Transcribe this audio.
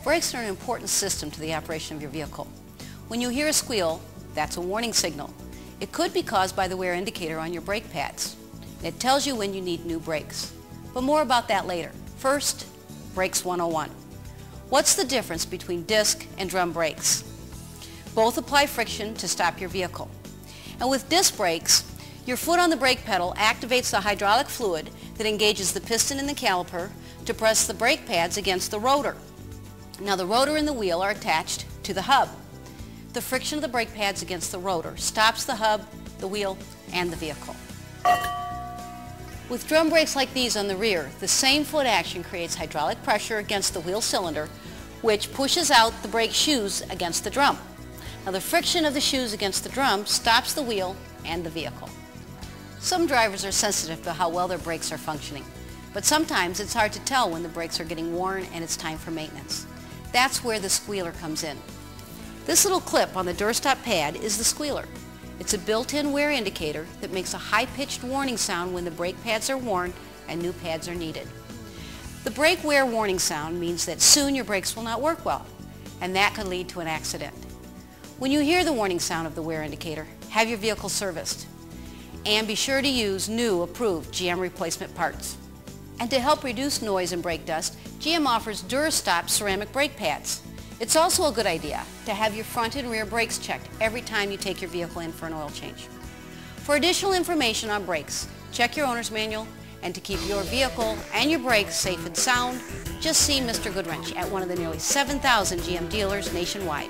Brakes are an important system to the operation of your vehicle. When you hear a squeal, that's a warning signal. It could be caused by the wear indicator on your brake pads. It tells you when you need new brakes. But more about that later. First, Brakes 101. What's the difference between disc and drum brakes? Both apply friction to stop your vehicle. And with disc brakes, your foot on the brake pedal activates the hydraulic fluid that engages the piston in the caliper to press the brake pads against the rotor. Now the rotor and the wheel are attached to the hub. The friction of the brake pads against the rotor stops the hub, the wheel, and the vehicle. With drum brakes like these on the rear, the same foot action creates hydraulic pressure against the wheel cylinder, which pushes out the brake shoes against the drum. Now the friction of the shoes against the drum stops the wheel and the vehicle. Some drivers are sensitive to how well their brakes are functioning, but sometimes it's hard to tell when the brakes are getting worn and it's time for maintenance. That's where the Squealer comes in. This little clip on the doorstop pad is the Squealer. It's a built-in wear indicator that makes a high-pitched warning sound when the brake pads are worn and new pads are needed. The brake wear warning sound means that soon your brakes will not work well, and that could lead to an accident. When you hear the warning sound of the wear indicator, have your vehicle serviced. And be sure to use new approved GM replacement parts. And to help reduce noise and brake dust, GM offers DuraStop ceramic brake pads. It's also a good idea to have your front and rear brakes checked every time you take your vehicle in for an oil change. For additional information on brakes, check your owner's manual, and to keep your vehicle and your brakes safe and sound, just see Mr. Goodwrench at one of the nearly 7,000 GM dealers nationwide.